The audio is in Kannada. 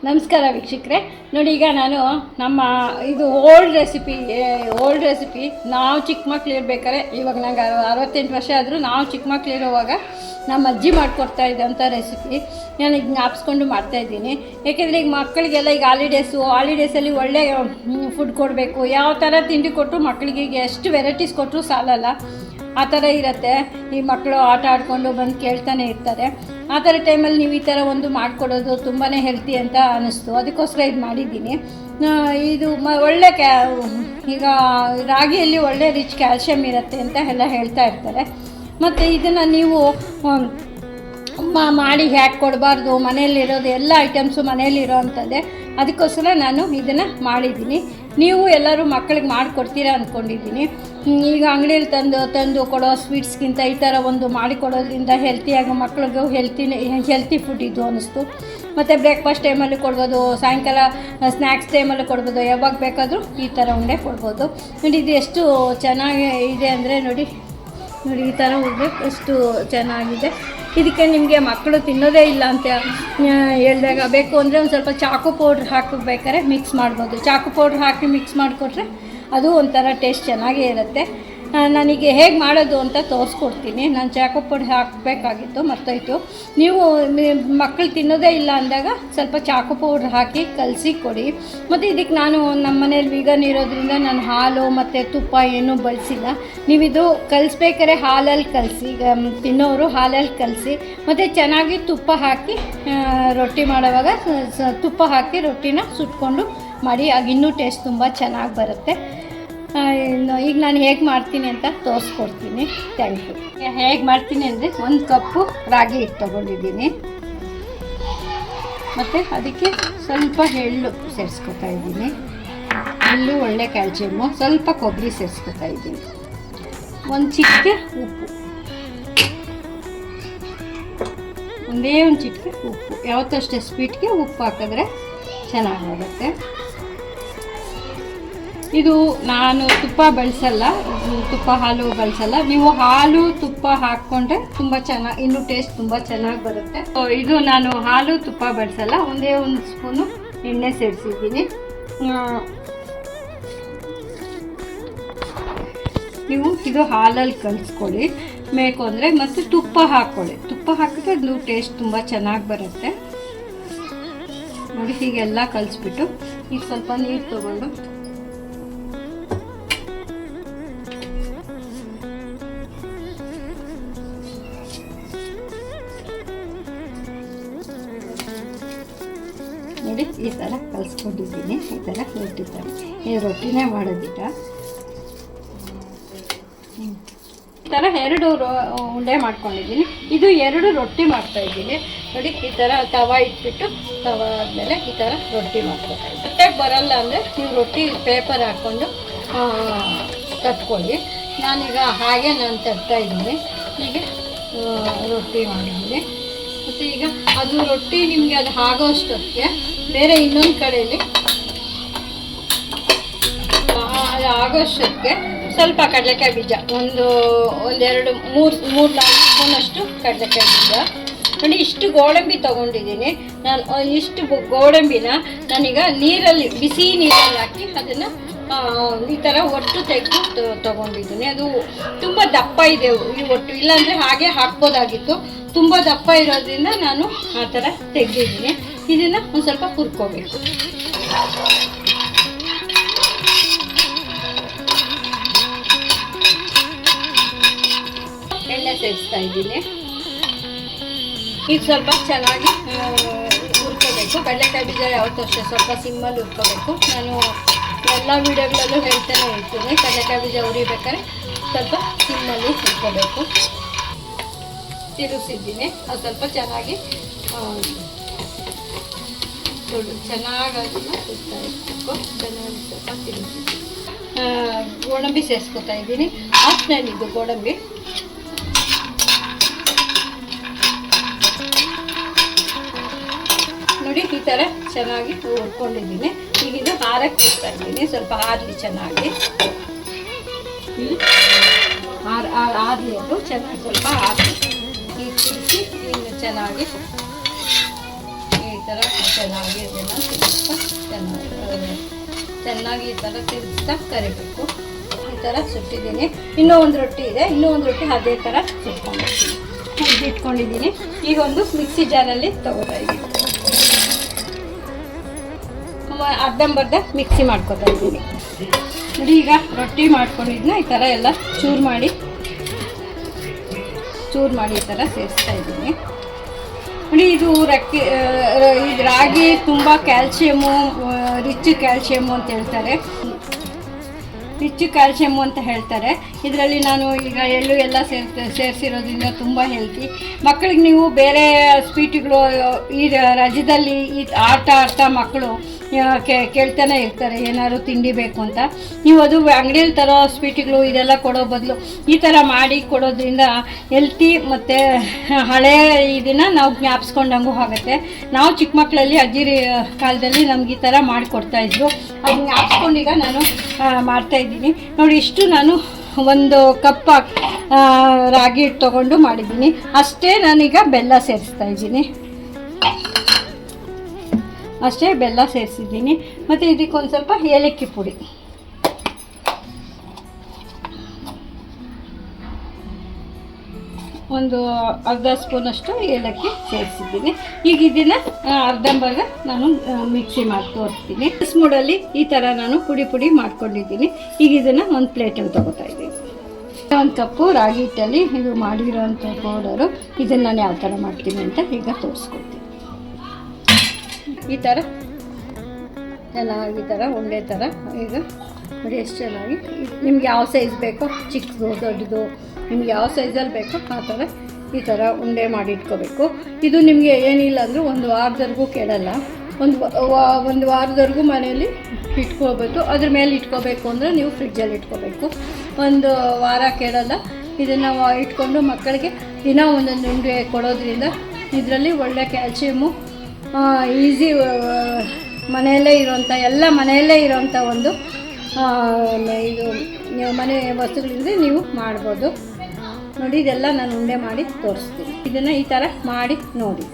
ನಮಸ್ಕಾರ ವೀಕ್ಷಕರೇ. ನೋಡಿ, ಈಗ ನಾನು ನಮ್ಮ ಇದು ಓಲ್ಡ್ ರೆಸಿಪಿ ನಾವು ಚಿಕ್ಕ ಮಕ್ಳು ಇರ್ಬೇಕಾದ್ರೆ, ಇವಾಗ ನಂಗೆ 68 ವರ್ಷ ಆದರೂ ನಾವು ಚಿಕ್ಕ ಮಕ್ಳು ಇರೋವಾಗ ನಮ್ಮ ಅಜ್ಜಿ ಮಾಡಿಕೊಡ್ತಾ ಇದ್ದಂಥ ರೆಸಿಪಿ ನಾನು ಈಗ ಜ್ಞಾಪಿಸ್ಕೊಂಡು ಮಾಡ್ತಾಯಿದ್ದೀನಿ. ಏಕೆಂದರೆ ಈಗ ಮಕ್ಕಳಿಗೆಲ್ಲ ಈಗ ಹಾಲಿಡೇಸಲ್ಲಿ ಒಳ್ಳೆ ಫುಡ್ ಕೊಡಬೇಕು. ಯಾವ ಥರ ತಿಂಡಿ ಕೊಟ್ಟರು ಮಕ್ಕಳಿಗೆ ಎಷ್ಟು ವೆರೈಟೀಸ್ ಕೊಟ್ಟರು ಸಾಲಲ್ಲ, ಆ ಥರ ಇರುತ್ತೆ. ಈ ಮಕ್ಕಳು ಆಟ ಆಡಿಕೊಂಡು ಬಂದು ಕೇಳ್ತಾನೆ ಇರ್ತಾರೆ. ಆ ಥರ ಟೈಮಲ್ಲಿ ನೀವು ಈ ಥರ ಒಂದು ಮಾಡಿಕೊಡೋದು ತುಂಬಾ ಹೆಲ್ತಿ ಅಂತ ಅನ್ನಿಸ್ತು. ಅದಕ್ಕೋಸ್ಕರ ಇದು ಮಾಡಿದ್ದೀನಿ. ಇದು ಒಳ್ಳೆ ಈಗ ರಾಗಿಯಲ್ಲಿ ಒಳ್ಳೆ ರಿಚ್ ಕ್ಯಾಲ್ಶಿಯಮ್ ಇರುತ್ತೆ ಅಂತ ಎಲ್ಲ ಹೇಳ್ತಾ ಇರ್ತಾರೆ. ಮತ್ತು ಇದನ್ನು ನೀವು ಮಾಡಿ ಹ್ಯಾಕ್ ಕೊಡಬಾರ್ದು, ಮನೆಯಲ್ಲಿರೋದು ಎಲ್ಲ ಐಟಮ್ಸು ಮನೆಯಲ್ಲಿರೋ ಅಂಥದ್ದೇ. ಅದಕ್ಕೋಸ್ಕರ ನಾನು ಇದನ್ನು ಮಾಡಿದ್ದೀನಿ. ನೀವು ಎಲ್ಲರೂ ಮಕ್ಕಳಿಗೆ ಮಾಡಿಕೊಡ್ತೀರಾ ಅಂದ್ಕೊಂಡಿದ್ದೀನಿ. ಈಗ ಅಂಗಡಿಯಲ್ಲಿ ತಂದು ಕೊಡೋ ಸ್ವೀಟ್ಸ್ಗಿಂತ ಈ ಥರ ಒಂದು ಮಾಡಿಕೊಡೋದ್ರಿಂದ ಹೆಲ್ತಿಯಾಗಿ ಮಕ್ಳಿಗೂ ಹೆಲ್ತಿ ಫುಡ್ ಇದು ಅನ್ನಿಸ್ತು. ಮತ್ತು ಬ್ರೇಕ್ಫಾಸ್ಟ್ ಟೈಮಲ್ಲಿ ಕೊಡ್ಬೋದು, ಸಾಯಂಕಾಲ ಸ್ನ್ಯಾಕ್ಸ್ ಟೈಮಲ್ಲಿ ಕೊಡ್ಬೋದು, ಯಾವಾಗ ಬೇಕಾದರೂ ಈ ಥರ ಉಂಡೆ ಕೊಡ್ಬೋದು. ನೋಡಿ ಇದು ಎಷ್ಟು ಚೆನ್ನಾಗಿ ಇದೆ ಅಂದರೆ ನೋಡಿ ಈ ಥರ ಉಂಡೆ ಎಷ್ಟು ಚೆನ್ನಾಗಿದೆ. ಇದಕ್ಕೆ ನಿಮಗೆ ಮಕ್ಕಳು ತಿನ್ನೋದೇ ಇಲ್ಲ ಅಂತ ಹೇಳಿದಾಗ ಬೇಕು ಅಂದರೆ ಒಂದು ಸ್ವಲ್ಪ ಚಾಕು ಪೌಡ್ರ್ ಹಾಕಬೇಕಾದ್ರೆ ಮಿಕ್ಸ್ ಮಾಡ್ಬೋದು. ಚಾಕು ಪೌಡ್ರ್ ಹಾಕಿ ಮಿಕ್ಸ್ ಮಾಡಿಕೊಟ್ರೆ ಅದು ಒಂಥರ ಟೇಸ್ಟ್ ಚೆನ್ನಾಗೇ ಇರುತ್ತೆ. ನನಗೆ ಹೇಗೆ ಮಾಡೋದು ಅಂತ ತೋರಿಸ್ಕೊಡ್ತೀನಿ. ನಾನು ಚಾಕು ಪೌಡ್ರ್ ಹಾಕಬೇಕಾಗಿತ್ತು, ಮರ್ತೋಯ್ತು. ನೀವು ಮಕ್ಕಳು ತಿನ್ನೋದೇ ಇಲ್ಲ ಅಂದಾಗ ಸ್ವಲ್ಪ ಚಾಕು ಪೌಡ್ರ್ ಹಾಕಿ ಕಲಸಿ ಕೊಡಿ. ಮತ್ತು ಇದಕ್ಕೆ ನಾನು ನಮ್ಮ ಮನೇಲಿ ವೀಗನ್ ಇರೋದ್ರಿಂದ ನಾನು ಹಾಲು ಮತ್ತು ತುಪ್ಪ ಏನೂ ಬಳಸಿಲ್ಲ. ನೀವಿದು ಕಲಿಸ್ಬೇಕಾದ್ರೆ ಹಾಲಲ್ಲಿ ಕಲಸಿ, ತಿನ್ನೋರು ಹಾಲಲ್ಲಿ ಕಲಸಿ, ಮತ್ತು ಚೆನ್ನಾಗಿ ತುಪ್ಪ ಹಾಕಿ ರೊಟ್ಟಿ ಮಾಡೋವಾಗ ತುಪ್ಪ ಹಾಕಿ ರೊಟ್ಟಿನ ಸುಟ್ಕೊಂಡು ಮಾಡಿ, ಆಗ ಇನ್ನೂ ಟೇಸ್ಟ್ ತುಂಬ ಚೆನ್ನಾಗಿ ಬರುತ್ತೆ. ಈಗ ನಾನು ಹೇಗೆ ಮಾಡ್ತೀನಿ ಅಂತ ತೋರಿಸ್ಕೊಡ್ತೀನಿ. Thank you. ಹೇಗೆ ಮಾಡ್ತೀನಿ ಅಂದರೆ, 1 ಕಪ್ಪು ರಾಗಿ ಹಿಟ್ಟು ತೊಗೊಂಡಿದ್ದೀನಿ. ಮತ್ತು ಅದಕ್ಕೆ ಸ್ವಲ್ಪ ಎಳ್ಳು ಸೇರಿಸ್ಕೊತಾ ಇದ್ದೀನಿ. ಎಳ್ಳು ಒಳ್ಳೆ ಕ್ಯಾಲ್ಸಿಯಮ್ಮು. ಸ್ವಲ್ಪ ಕೊಬ್ಬರಿ ಸೇರಿಸ್ಕೊತಾ ಇದ್ದೀನಿ. 1 ಚಿಟಿಕೆ ಉಪ್ಪು, ಒಂದೇ 1 ಚಿಟಿಕೆ ಉಪ್ಪು. ಯಾವತ್ತಷ್ಟೇ ಸ್ವೀಟ್ಗೆ ಉಪ್ಪು ಹಾಕಿದ್ರೆ ಚೆನ್ನಾಗಾಗುತ್ತೆ. ಇದು ನಾನು ತುಪ್ಪ ಬಳಸಲ್ಲ, ತುಪ್ಪ ಹಾಲು ಬಳಸಲ್ಲ. ನೀವು ಹಾಲು ತುಪ್ಪ ಹಾಕ್ಕೊಂಡ್ರೆ ತುಂಬ ಚೆನ್ನಾಗಿ, ಇನ್ನೂ ಟೇಸ್ಟ್ ತುಂಬ ಚೆನ್ನಾಗಿ ಬರುತ್ತೆ. ಇದು ನಾನು ಹಾಲು ತುಪ್ಪ ಬಳಸಲ್ಲ, ಒಂದೇ 1 ಸ್ಪೂನು ಎಣ್ಣೆ ಸೇರಿಸಿದ್ದೀನಿ. ನೀವು ಇದು ಹಾಲಲ್ಲಿ ಕಲಿಸ್ಕೊಳ್ಳಿ ಬೇಕು ಅಂದರೆ, ಮತ್ತು ತುಪ್ಪ ಹಾಕ್ಕೊಳ್ಳಿ. ತುಪ್ಪ ಹಾಕಿದ್ರೆ ಅದು ಟೇಸ್ಟ್ ತುಂಬ ಚೆನ್ನಾಗಿ ಬರುತ್ತೆ. ನೋಡಿ, ಹೀಗೆಲ್ಲ ಕಲಿಸ್ಬಿಟ್ಟು ಈಗ ಸ್ವಲ್ಪ ನೀರು ತೊಗೊಂಡು ನೋಡಿ ಈ ಥರ ಕಲಿಸ್ಕೊಂಡಿದ್ದೀನಿ. ಈ ಥರ ರೊಟ್ಟಿ ಥರ, ಈ ರೊಟ್ಟಿನೇ ಮಾಡೋದಿಲ್ಲ. ಈ ಥರ 2 ಉಂಡೆ ಮಾಡ್ಕೊಂಡಿದ್ದೀನಿ. ಇದು 2 ರೊಟ್ಟಿ ಮಾಡ್ತಾಯಿದ್ದೀನಿ. ನೋಡಿ ಈ ಥರ ತವ ಇಟ್ಬಿಟ್ಟು, ತವ ಆದಮೇಲೆ ಈ ಥರ ರೊಟ್ಟಿ ಮಾಡ್ಕೊತಾಯಿದ್ದೀನಿ. ಹೊಟ್ಟೆಗೆ ಬರಲ್ಲ ಅಂದರೆ ನೀವು ರೊಟ್ಟಿ ಪೇಪರ್ ಹಾಕ್ಕೊಂಡು ತಟ್ಕೊಳ್ಳಿ. ನಾನೀಗ ಹಾಗೆ ನಾನು ತಟ್ತಾಯಿದ್ದೀನಿ. ಹೀಗೆ ರೊಟ್ಟಿ ಮಾಡಿದ್ದೀನಿ. ಮತ್ತು ಈಗ ಅದು ರೊಟ್ಟಿ ನಿಮಗೆ ಅದು ಆಗೋಷ್ಟಕ್ಕೆ ಬೇರೆ ಇನ್ನೊಂದು ಕಡೆಯಲ್ಲಿ ಅದು ಆಗೋಷ್ಟಕ್ಕೆ ಸ್ವಲ್ಪ ಕಡಲೆಕಾಯಿ ಬೀಜ, ಒಂದು 2-3-4 ಸ್ಪೂನಷ್ಟು ಕಡಲೆಕಾಯಿ ಬೀಜ. ನೋಡಿ ಇಷ್ಟು ಗೋಡಂಬಿ ತೊಗೊಂಡಿದ್ದೀನಿ ನಾನು. ಇಷ್ಟು ಗೋಡಂಬಿನ ನಾನೀಗ ಬಿಸಿ ನೀರಲ್ಲಿ ಹಾಕಿ ಅದನ್ನು ಈ ಥರ ಒಟ್ಟು ತೆಗೆದು ತೊಗೊಂಡಿದ್ದೀನಿ. ಅದು ತುಂಬ ದಪ್ಪ ಇದೆ ಈ ಒಟ್ಟು, ಇಲ್ಲಾಂದರೆ ಹಾಗೆ ಹಾಕ್ಬೋದಾಗಿತ್ತು. ತುಂಬ ದಪ್ಪ ಇರೋದ್ರಿಂದ ನಾನು ಆ ಥರ ತೆಗೆದಿದ್ದೀನಿ. ಇದನ್ನು ಒಂದು ಸ್ವಲ್ಪ ಹುರ್ಕೋಬೇಕು. ಎಣ್ಣೆ ಸೇರಿಸ್ತಾ ಇದ್ದೀನಿ. ಇದು ಸ್ವಲ್ಪ ಚೆನ್ನಾಗಿ ಹುರ್ಕೋಬೇಕು. ಕಡಲೆಕಾಯಿ ಬೀಜ ಯಾವತ್ತೂ ಅಷ್ಟೇ ಸ್ವಲ್ಪ ಸಿಮ್ಮಲ್ಲಿ ಹುರ್ಕೋಬೇಕು. ನಾನು ಎಲ್ಲ ವೀಡಿಯೋಗಳಲ್ಲೂ ಹೇಳ್ತಾನೆ ಇರ್ತೀನಿ, ಕಡಲೆಕಾಯಿ ಬೀಜ ಹುರಿಬೇಕಾದ್ರೆ ಸ್ವಲ್ಪ ಸಿಮ್ಮಲ್ಲಿ ಹುರ್ಕೋಬೇಕು. ತಿರುಗಿಸಿದ್ದೀನಿ. ಅದು ಸ್ವಲ್ಪ ಚೆನ್ನಾಗಿ ಚೆನ್ನಾಗಿ ಹುರ್ತಾ ಇರಬೇಕು. ಚೆನ್ನಾಗಿ ಸ್ವಲ್ಪ ತಿರುಗಿಸಿದ್ದೀನಿ. ಗೋಡಂಬಿ ಸೇರಿಸ್ಕೊತಾ ಇದ್ದೀನಿ. ಆಪ್ಷನಲ್ ಇದು ಗೋಡಂಬಿ. ನೋಡಿ ಈ ಥರ ಚೆನ್ನಾಗಿ ಹುರ್ಕೊಂಡಿದ್ದೀನಿ. ಈಗ ಇದು ಹಾರಕ್ಕೆ ಬಿಡ್ತಾ ಇದ್ದೀನಿ. ಸ್ವಲ್ಪ ಆರಲಿ ಚೆನ್ನಾಗಿ, ಆರಲಿ ಅದು ಚೆನ್ನಾಗಿ ಸ್ವಲ್ಪ ಆರಲಿ. ಈ ತಿರುಗಿಸಿ ಇನ್ನು ಚೆನ್ನಾಗಿ ಈ ಥರ ಚೆನ್ನಾಗಿ ಇದನ್ನು ಚೆನ್ನಾಗಿ ಈ ಥರ ತಿರುಗಿಸ್ತಾ ಕರಿಬೇಕು. ಈ ಥರ ಸುಟ್ಟಿದ್ದೀನಿ. ಇನ್ನೂ ಒಂದು ರೊಟ್ಟಿ ಇದೆ, ಇನ್ನೂ ಒಂದು ರೊಟ್ಟಿ ಅದೇ ಥರ ಸುಟ್ಕೊಂಡಿರ್ತೀನಿ. ಇಟ್ಕೊಂಡಿದ್ದೀನಿ. ಈಗ ಒಂದು ಮಿಕ್ಸಿ ಜಾರಲ್ಲಿ ತಗೋತಾ ಇದ್ದೀನಿ. ಅರ್ಧಂಬರ್ಧ ಮಿಕ್ಸಿ ಮಾಡ್ಕೊತಾ ಇದ್ದೀನಿ. ನೋಡಿ, ಈಗ ರೊಟ್ಟಿ ಮಾಡ್ಕೊಂಡಿದ್ದನ್ನ ಈ ಥರ ಎಲ್ಲ ಚೂರು ಮಾಡಿ ಈ ಥರ ಸೇರಿಸ್ತಾ ಇದ್ದೀನಿ. ನೋಡಿ, ಇದು ರಾಗಿ ತುಂಬ ಕ್ಯಾಲ್ಶಿಯಮ್ಮು, ರಿಚ್ ಕ್ಯಾಲ್ಶಿಯಮ್ಮು ಅಂತ ಹೇಳ್ತಾರೆ. ಇದರಲ್ಲಿ ನಾನು ಈಗ ಎಳ್ಳು ಎಲ್ಲ ಸೇರಿಸಿರೋದ್ರಿಂದ ತುಂಬ ಹೆಲ್ತಿ. ಮಕ್ಕಳಿಗೆ ನೀವು ಬೇರೆ ಸ್ವೀಟ್ಗಳು ಈ ರಜದಲ್ಲಿ ಈ ಆಡ್ತಾ ಮಕ್ಕಳು ಕೇಳ್ತಾನೆ ಇರ್ತಾರೆ ಏನಾದ್ರು ತಿಂಡಿ ಬೇಕು ಅಂತ. ನೀವು ಅದು ಅಂಗಡಿಯಲ್ಲಿ ತರೋ ಸ್ವೀಟ್ಗಳು ಇದೆಲ್ಲ ಕೊಡೋ ಬದಲು ಈ ಥರ ಮಾಡಿ ಕೊಡೋದ್ರಿಂದ ಹೆಲ್ತಿ ಮತ್ತು ಹಳೆ ಇದನ್ನು ನಾವು ಜ್ಞಾಪಿಸ್ಕೊಂಡಂಗೂ ಆಗುತ್ತೆ. ನಾವು ಚಿಕ್ಕ ಮಕ್ಕಳಲ್ಲಿ ಅಜ್ಜಿ ಕಾಲದಲ್ಲಿ ನಮ್ಗೆ ಈ ಥರ ಮಾಡಿಕೊಡ್ತಾಯಿದ್ರು. ಅದು ಜ್ಞಾಪಿಸ್ಕೊಂಡೀಗ ನಾನು ಮಾಡ್ತಾಯಿದ್ದೀನಿ. ನೋಡಿ, ಇಷ್ಟು ನಾನು 1 ಕಪ್ ರಾಗಿ ಹಿಟ್ಟು ತೊಗೊಂಡು ಮಾಡಿದ್ದೀನಿ. ಅಷ್ಟೇ ನಾನೀಗ ಬೆಲ್ಲ ಸೇರಿಸ್ತಾಯಿದ್ದೀನಿ. ಬೆಲ್ಲ ಸೇರಿಸಿದ್ದೀನಿ. ಮತ್ತು ಇದಕ್ಕೊಂದು ಸ್ವಲ್ಪ ಏಲಕ್ಕಿ ಪುಡಿ, ಒಂದು ಅರ್ಧ ಸ್ಪೂನಷ್ಟು ಏಲಕ್ಕಿ ಸೇರಿಸಿದ್ದೀನಿ. ಈಗ ಇದನ್ನು ಅರ್ಧಂಬರ್ಧ ನಾನು ಮಿಕ್ಸಿ ಮಾಡಿ ತೋರಿಸ್ತೀನಿ. ಸ್ಮೂಡಲ್ಲಿ ಈ ಥರ ನಾನು ಪುಡಿ ಮಾಡ್ಕೊಂಡಿದ್ದೀನಿ. ಈಗ ಇದನ್ನು ಒಂದು ಪ್ಲೇಟಲ್ಲಿ ತೊಗೋತಾ ಇದ್ದೀನಿ. 1 ಕಪ್ಪು ರಾಗಿ ಹಿಟ್ಟಲ್ಲಿ ಇದು ಮಾಡಿರೋಂಥ ಪೌಡರು. ಇದನ್ನು ನಾನು ಯಾವ ಥರ ಮಾಡ್ತೀನಿ ಅಂತ ಈಗ ತೋರಿಸ್ಕೊಡ್ತೀನಿ. ಈ ಥರ ಚೆನ್ನಾಗಿ ಈ ಥರ ಉಂಡೆ ಥರ ಈಗ ನೋಡಿ ಎಷ್ಟು ಚೆನ್ನಾಗಿ. ನಿಮ್ಗೆ ಯಾವ ಸೈಜ್ ಬೇಕೋ, ಚಿಕ್ಕದು ದೊಡ್ಡದು, ನಿಮ್ಗೆ ಯಾವ ಸೈಜಲ್ಲಿ ಬೇಕೋ ಆ ಥರ ಈ ಥರ ಉಂಡೆ ಮಾಡಿ ಇಟ್ಕೋಬೇಕು. ಇದು ನಿಮಗೆ ಏನಿಲ್ಲ ಅಂದರೂ 1 ವಾರದವರೆಗೂ ಕೆಡಲ್ಲ. ಒಂದು ವಾರದವರೆಗೂ ಮನೆಯಲ್ಲಿ ಇಟ್ಕೋಬೇಕು. ಅದ್ರ ಮೇಲೆ ಇಟ್ಕೋಬೇಕು ಅಂದರೆ ನೀವು ಫ್ರಿಡ್ಜಲ್ಲಿ ಇಟ್ಕೋಬೇಕು. 1 ವಾರ ಕೆಡಲ್ಲ. ಇದನ್ನು ಇಟ್ಕೊಂಡು ಮಕ್ಕಳಿಗೆ ದಿನ ಒಂದೊಂದು ಉಂಡೆ ಕೊಡೋದ್ರಿಂದ ಇದರಲ್ಲಿ ಒಳ್ಳೆ ಕ್ಯಾಲ್ಶಿಯಮ್ಮು, ಈಸಿ ಮನೆಯಲ್ಲೇ ಇರೋಂಥ ಒಂದು ಇದು ಮನೆ ವಸ್ತುಗಳಿಂದ ನೀವು ಮಾಡ್ಬೋದು. ನೋಡಿ, ಇದೆಲ್ಲ ನಾನು ಉಂಡೆ ಮಾಡಿ ತೋರಿಸ್ತೀನಿ. ಇದನ್ನು ಈ ಥರ ಮಾಡಿ ನೋಡಿ.